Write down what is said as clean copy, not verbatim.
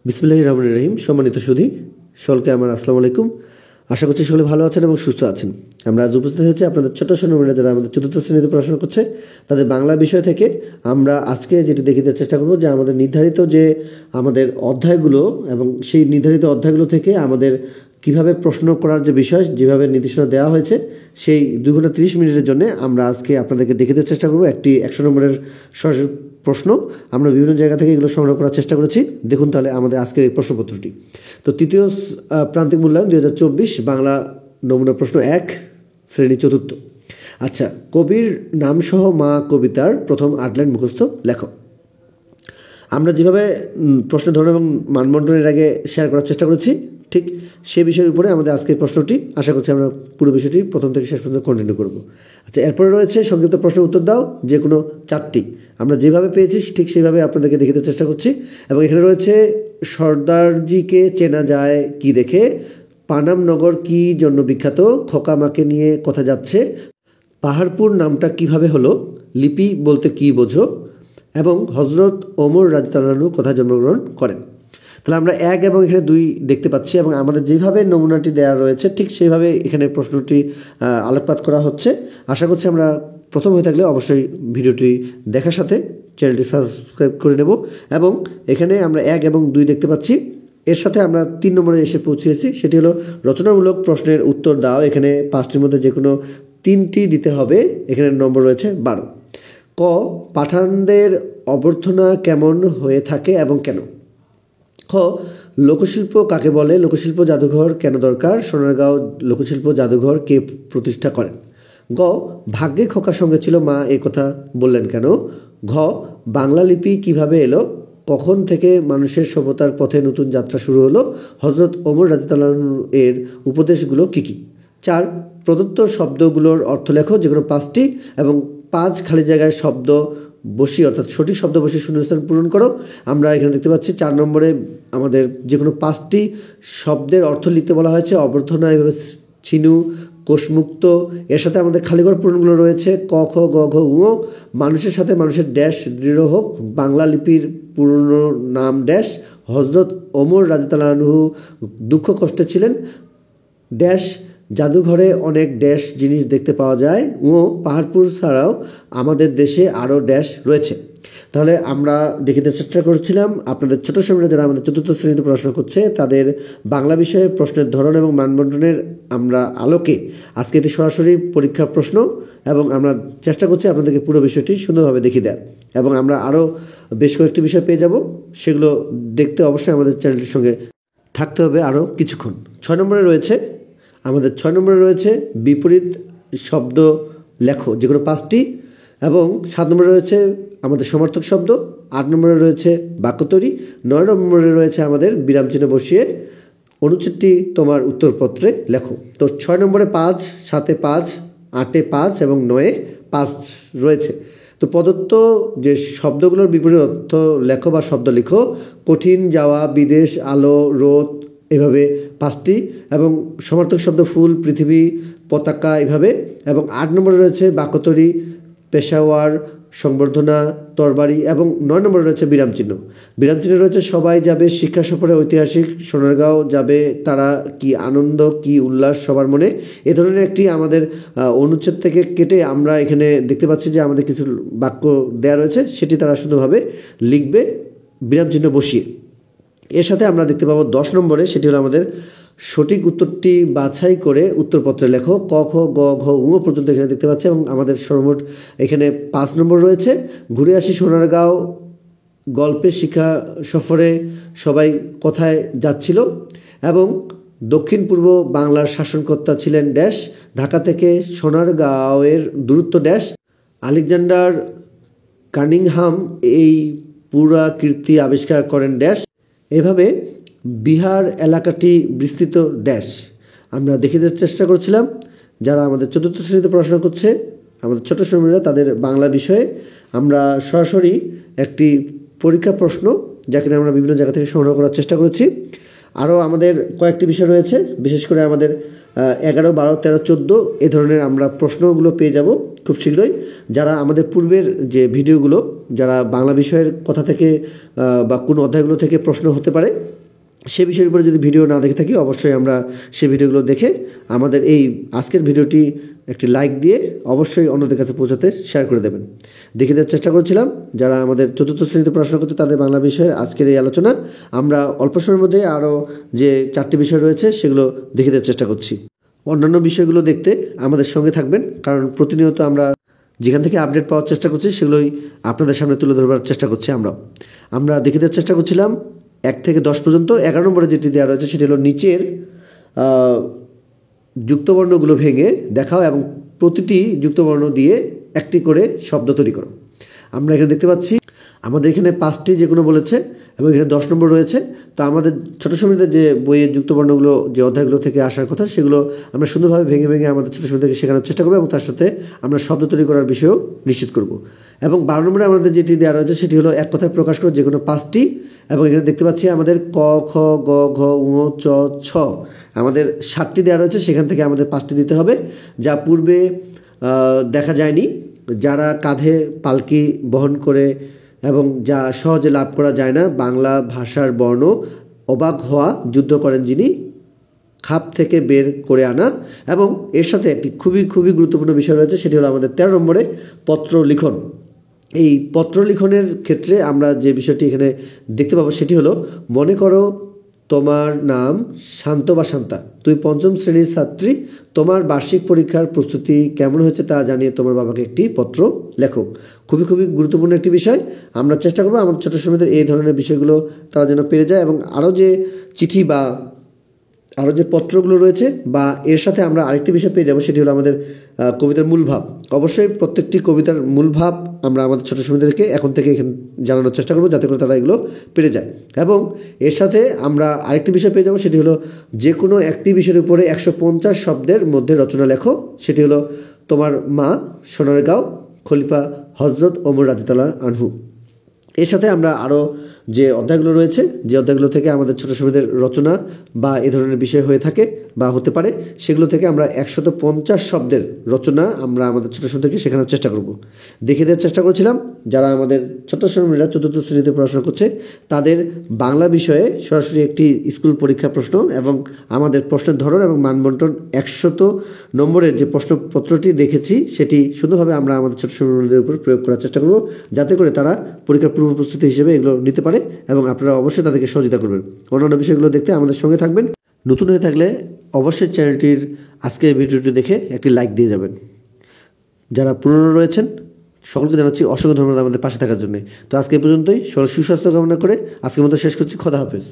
বিসমিল্লাহির রহমানির রহিম। সম্মানিত সুধী সকলকে আমার আসসালামু আলাইকুম। আশা করছি সকলে ভালো আছেন এবং সুস্থ আছেন। আমরা আজ উপস্থিত হয়েছি আপনাদের ছোট সোনামণিরা যারা আমাদের চতুর্থ শ্রেণীতে পড়াশোনা করছে তাদের বাংলা বিষয় থেকে আমরা আজকে যেটি দেখিয়ে দেওয়ার চেষ্টা করব যে আমাদের নির্ধারিত যে আমাদের অধ্যায়গুলো এবং সেই নির্ধারিত অধ্যায়গুলো থেকে আমাদের কিভাবে প্রশ্ন করার যে বিষয় যেভাবে নির্দেশনা দেওয়া হয়েছে সেই 2 ঘন্টা 30 মিনিটের জন্য আমরা আজকে আপনাদেরকে দেখিয়ে দেওয়ার চেষ্টা করব একটি 100 নম্বরের সরাসরি প্রশ্ন। আমরা বিভিন্ন জায়গা থেকে এগুলো সংগ্রহ করার চেষ্টা করেছি। দেখুন তাহলে আমাদের আজকের এই প্রশ্নপত্রটি। তো তৃতীয় প্রান্তিক মূল্যায়ন 2024 বাংলা নমুনা প্রশ্ন 1 শ্রেণী চতুর্থ। আচ্ছা, কবির নামসহ মা কবিতার প্রথম 8 লাইন মুখস্থ লেখো। আমরা যেভাবে প্রশ্নের ধরন এবং মানবন্টনের আগে শেয়ার করার চেষ্টা করেছি ঠিক সে বিষয়ের উপরে আমাদের আজকের প্রশ্নটি। আশা করছি আমরা পুরো বিষয়টি প্রথম থেকে শেষ পর্যন্ত কন্টিনিউ করব। আচ্ছা, এরপরে রয়েছে সংক্ষিপ্ত প্রশ্নের উত্তর দাও, যে কোনো 4টি। আমরা যেভাবে পেয়েছি ঠিক সেইভাবে আপনাদেরকে দেখাতে চেষ্টা করছি। এবং এখানে রয়েছে সর্দারজিকে চেনা যায় কি দেখে, পানাম নগর কি জন্য বিখ্যাত, খোকা মাকে নিয়ে কথা যাচ্ছে, পাহাড়পুর নামটা কিভাবে হলো, লিপি বলতে কি বোঝো, এবং হজরত ওমর রাদিয়াল্লাহু আনহু কোথায় জন্মগ্রহণ করেন। তাহলে আমরা 1 এবং এখানে 2 দেখতে পাচ্ছি এবং আমাদের যেভাবে নমুনাটি দেওয়া রয়েছে ঠিক সেইভাবে এখানে প্রশ্নটি আলোকপাত করা হচ্ছে। আশা করছি আমরা প্রথম হয়ে থাকলে অবশ্যই ভিডিওটি দেখার সাথে চ্যানেলটি সাবস্ক্রাইব করে নেব। এবং এখানে আমরা 1 এবং 2 দেখতে পাচ্ছি। এর সাথে আমরা 3 নম্বরে এসে পৌঁছেছি, সেটি হলো রচনামূলক প্রশ্নের উত্তর দাও। এখানে 5টির মধ্যে যে কোনো 3টি দিতে হবে। এখানে নম্বর রয়েছে 12। ক, পাঠানদের অভ্যর্থনা কেমন হয়ে থাকে এবং কেন। খ, লোকশিল্প কাকে বলে, লোকশিল্প জাদুঘর কেন দরকার, সোনারগাঁও লোকশিল্প জাদুঘর কে প্রতিষ্ঠা করেন। গ, ভাগ্যে খোকার সঙ্গে ছিল মা এ কথা বললেন কেন। ঘ, বাংলা লিপি কিভাবে এলো, কখন থেকে মানুষের সভ্যতার পথে নতুন যাত্রা শুরু হলো, হজরত ওমর রাদিয়াল্লাহু আনহু এর উপদেশগুলো কী কী। 4, প্রদত্ত শব্দগুলোর অর্থ লেখো, যে কোনো 5টি, এবং 5 খালি জায়গায় শব্দ বসি অর্থাৎ সঠিক শব্দ বসি শূন্যস্থান পূরণ করো। আমরা এখানে দেখতে পাচ্ছি 4 নম্বরে আমাদের যে কোনো 5টি শব্দের অর্থ লিখতে বলা হয়েছে। অভ্যর্থনা, এভাবে ছিনু, কোষমুক্ত। এর সাথে আমাদের খালিঘর পূরণগুলো রয়েছে ক, খ, গ, ঘ, ঙ। মানুষের সাথে মানুষের ড্যাশ দৃঢ় হোক, বাংলা লিপির পুরনো নাম ড্যাশ, হজরত ওমর রাদিয়াল্লাহু আনহু দুঃখ কষ্টে ছিলেন ড্যাশ, জাদুঘরে অনেক ড্যাশ জিনিস দেখতে পাওয়া যায় ও পাহাড়পুর ছাড়াও আমাদের দেশে আরও ড্যাশ রয়েছে। তাহলে আমরা দেখিতে চেষ্টা করছিলাম আপনাদের ছোট সময়রা যারা আমাদের চতুর্থ শ্রেণীতে পড়াশোনা করছে তাদের বাংলা বিষয়ে প্রশ্নের ধরন এবং মানবন্টনের আমরা আলোকে আজকে এটি সরাসরি পরীক্ষার প্রশ্ন এবং আমরা চেষ্টা করছি আপনাদেরকে পুরো বিষয়টি সুন্দরভাবে দেখিয়ে দেওয়ার। এবং আমরা আরও বেশ কয়েকটি বিষয় পেয়ে যাব, সেগুলো দেখতে অবশ্যই আমাদের চ্যানেলটির সঙ্গে থাকতে হবে আরও কিছুক্ষণ। 6 নম্বরে রয়েছে আমাদের 6 নম্বরে রয়েছে বিপরীত শব্দ লেখো, যে কোনো 5টি, এবং 7 নম্বরে রয়েছে আমাদের সমার্থক শব্দ, 8 নম্বরে রয়েছে বাক্য তৈরি, 9 নম্বরে রয়েছে আমাদের বিরামচিহ্ন বসিয়ে অনুচ্ছেদটি তোমার উত্তরপত্রে লেখো। তো 6 নম্বরে 5, 7-এ 5, 8-এ 5 এবং 9-এ 5 রয়েছে। তো প্রদত্ত যে শব্দগুলোর বিপরীত অর্থ লেখো বা শব্দ লিখো। কঠিন, যাওয়া, বিদেশ, আলো, রোদ, এভাবে 5টি, এবং সমার্থক শব্দ ফুল, পৃথিবী, পতাকা, এভাবে। এবং 8 নম্বরে রয়েছে বাক্য তৈরি, পেশাওয়ার, সংবর্ধনা, তরবারি, এবং 9 নম্বরে রয়েছে বিরামচিহ্ন। বিরামচিহ্ন রয়েছে সবাই যাবে শিক্ষা সফরে, ঐতিহাসিক, সোনারগাঁও যাবে তারা, কি আনন্দ কি উল্লাস সবার মনে। এ ধরনের একটি আমাদের অনুচ্ছেদ থেকে কেটে আমরা এখানে দেখতে পাচ্ছি যে আমাদের কিছু বাক্য দেওয়া রয়েছে, সেটি তারা সুন্দরভাবে লিখবে বিরামচিহ্ন বসিয়ে। এর সাথে আমরা দেখতে পাবো 10 নম্বরে, সেটি হলো আমাদের সঠিক উত্তরটি বাছাই করে উত্তরপত্রে লেখো। ক, খ, গ, ঘ, ঙ পর্যন্ত এখানে দেখতে পাচ্ছি এবং আমাদের সর্বমোট এখানে 5 নম্বর রয়েছে। ঘুরে আসি সোনারগাঁও, গল্পে শিক্ষা সফরে সবাই কোথায় যাচ্ছিল, এবং দক্ষিণ পূর্ব বাংলার শাসনকর্তা ছিলেন ড্যাশ, ঢাকা থেকে সোনারগাঁওয়ের দূরত্ব ড্যাশ, আলেকজান্ডার কানিংহাম এই পুরাকীর্তি আবিষ্কার করেন ড্যাশ, এভাবে বিহার এলাকাটি বিস্তৃত ড্যাশ। আমরা দেখিয়ে দেওয়ার চেষ্টা করছিলাম যারা আমাদের চতুর্থ শ্রেণীতে পড়াশোনা করছে আমাদের ছোট সময়রা তাদের বাংলা বিষয়ে আমরা সরাসরি একটি পরীক্ষা প্রশ্ন যাকে আমরা বিভিন্ন জায়গা থেকে সংগ্রহ করার চেষ্টা করেছি। আরও আমাদের কয়েকটি বিষয় রয়েছে, বিশেষ করে আমাদের 11, 12, 13, 14 এ ধরনের আমরা প্রশ্নগুলো পেয়ে যাব। খুব শীঘ্রই। যারা আমাদের পূর্বের যে ভিডিওগুলো, যারা বাংলা বিষয়ের কথা থেকে বা কোন অধ্যায়গুলো থেকে প্রশ্ন হতে পারে সে বিষয়ের উপরে যদি ভিডিও না দেখে থাকি, অবশ্যই আমরা সেই ভিডিওগুলো দেখে আমাদের এই আজকের ভিডিওটি একটি লাইক দিয়ে অবশ্যই অন্যদের কাছে পৌঁছাতে শেয়ার করে দেবেন। দেখে দেওয়ার চেষ্টা করছিলাম যারা আমাদের চতুর্থ শ্রেণীতে পড়াশোনা করছে তাদের বাংলা বিষয়ের আজকের এই আলোচনা। আমরা অল্প সময়ের মধ্যে আরও যে 4টি বিষয় রয়েছে সেগুলো দেখে দেওয়ার চেষ্টা করছি। অন্যান্য বিষয়গুলো দেখতে আমাদের সঙ্গে থাকবেন, কারণ প্রতিনিয়ত আমরা যেখান থেকে আপডেট পাওয়ার চেষ্টা করছি সেগুলোই আপনাদের সামনে তুলে ধরবার চেষ্টা করছি। আমরা দেখে দেওয়ার চেষ্টা করছিলাম 1 থেকে 10 পর্যন্ত। 11 নম্বরে যেটি দেওয়া রয়েছে সেটি হলো নিচের যুক্তবর্ণগুলো ভেঙে দেখাও এবং প্রতিটি যুক্তবর্ণ দিয়ে একটি করে শব্দ তৈরি করো। আমরা এখানে দেখতে পাচ্ছি আমাদের এখানে 5টি যেগুলো বলেছে এবং এখানে 10 নম্বর রয়েছে। তো আমাদের ছোটো সময়তে যে বইয়ের যুক্তবর্ণগুলো যে অধ্যায়গুলো থেকে আসার কথা সেগুলো আমরা সুন্দরভাবে ভেঙে ভেঙে আমাদের ছোটো সময় থেকে শেখানোর চেষ্টা করবো এবং তার সাথে আমরা শব্দ তৈরি করার বিষয়েও নিশ্চিত করব। এবং 12 নম্বরে আমাদের যেটি দেওয়া রয়েছে সেটি হলো এক কথায় প্রকাশ করো যে কোনো 5টি। এবং এখানে দেখতে পাচ্ছি আমাদের ক, খ, গ, ঘ, ঙ, চ, ছ আমাদের 7টি দেওয়া রয়েছে, সেখান থেকে আমাদের 5টি দিতে হবে, যা পূর্বে দেখা যায়নি। যারা কাঁধে পালকি বহন করে এবং যা সহজে লাভ করা যায় না, বাংলা ভাষার বর্ণ অবাক হওয়া, যুদ্ধ করেন যিনি, খাপ থেকে বের করে আনা। এবং এর সাথে একটি খুবই খুবই গুরুত্বপূর্ণ বিষয় রয়েছে, সেটি হলো আমাদের 13 নম্বরে পত্র লিখন। এই পত্র লিখনের ক্ষেত্রে আমরা যে বিষয়টি এখানে দেখতে পাবো সেটি হলো, মনে করো তোমার নাম শান্ত বা শান্তা, তুমি 5ম শ্রেণীর ছাত্রী, তোমার বার্ষিক পরীক্ষার প্রস্তুতি কেমন হয়েছে তা জানিয়ে তোমার বাবাকে একটি পত্র লেখো। খুবই খুবই গুরুত্বপূর্ণ একটি বিষয়। আমরা চেষ্টা করবো আমাদের ছোটো সময়দের এই ধরনের বিষয়গুলো তারা যেন পেরে যায় এবং আরও যে চিঠি বা আরও যে পত্রগুলো রয়েছে বা এর সাথে আমরা আরেকটি বিষয় পেয়ে যাবো, সেটি হলো আমাদের কবিতার মূল ভাব। অবশ্যই প্রত্যেকটি কবিতার মূল ভাব আমরা আমাদের ছোটো সময়দেরকে এখন থেকে এখানে জানানোর চেষ্টা করবো, যাতে করে তারা এগুলো পেরে যায়। এবং এর সাথে আমরা আরেকটি বিষয় পেয়ে যাবো, সেটি হলো যে কোনো একটি বিষয়ের উপরে 150 শব্দের মধ্যে রচনা লেখো। সেটি হলো তোমার মা, সোনারগাঁও, খলিফা হজরত ওমর রাদিয়াল্লাহু আনহু। এর সাথে আমরা আরও যে অধ্যায়গুলো রয়েছে, যে অধ্যায়গুলো থেকে আমাদের ছোটো সময়দের রচনা বা এ ধরনের বিষয় হয়ে থাকে বা হতে পারে, সেগুলো থেকে আমরা 150 শব্দের রচনা আমরা আমাদের ছোটো সময়দেরকে শেখানোর চেষ্টা করব। দেখে দেওয়ার চেষ্টা করেছিলাম যারা আমাদের ছোট্ট শ্রেণীরা 4র্থ শ্রেণীতে পড়াশোনা করছে তাদের বাংলা বিষয়ে সরাসরি একটি স্কুল পরীক্ষা প্রশ্ন এবং আমাদের প্রশ্নের ধরন এবং মানবন্টন 100 নম্বরের যে প্রশ্নপত্রটি দেখেছি সেটি সুন্দরভাবে আমরা আমাদের ছোটো শ্রেণীদের উপর প্রয়োগ করার চেষ্টা করব, যাতে করে তারা পরীক্ষার পূর্ব প্রস্তুতি হিসেবে এগুলো নিতে পারে এবং আপনারা অবশ্যই তাদেরকে সহযোগিতা করবেন। অন্যান্য বিষয়গুলো দেখতে আমাদের সঙ্গে থাকবেন। নতুন হয়ে থাকলে অবশ্যই চ্যানেলটির আজকের ভিডিওটি দেখে একটি লাইক দিয়ে যাবেন। যারা পুরনো রয়েছেন সকলকে জানাচ্ছি অসংখ্য ধন্যবাদ আমাদের পাশে থাকার জন্য। তো আজকে এই পর্যন্তই। সুস্বাস্থ্য কামনা করে আজকের মতো শেষ করছি। খোদা হাফেজ।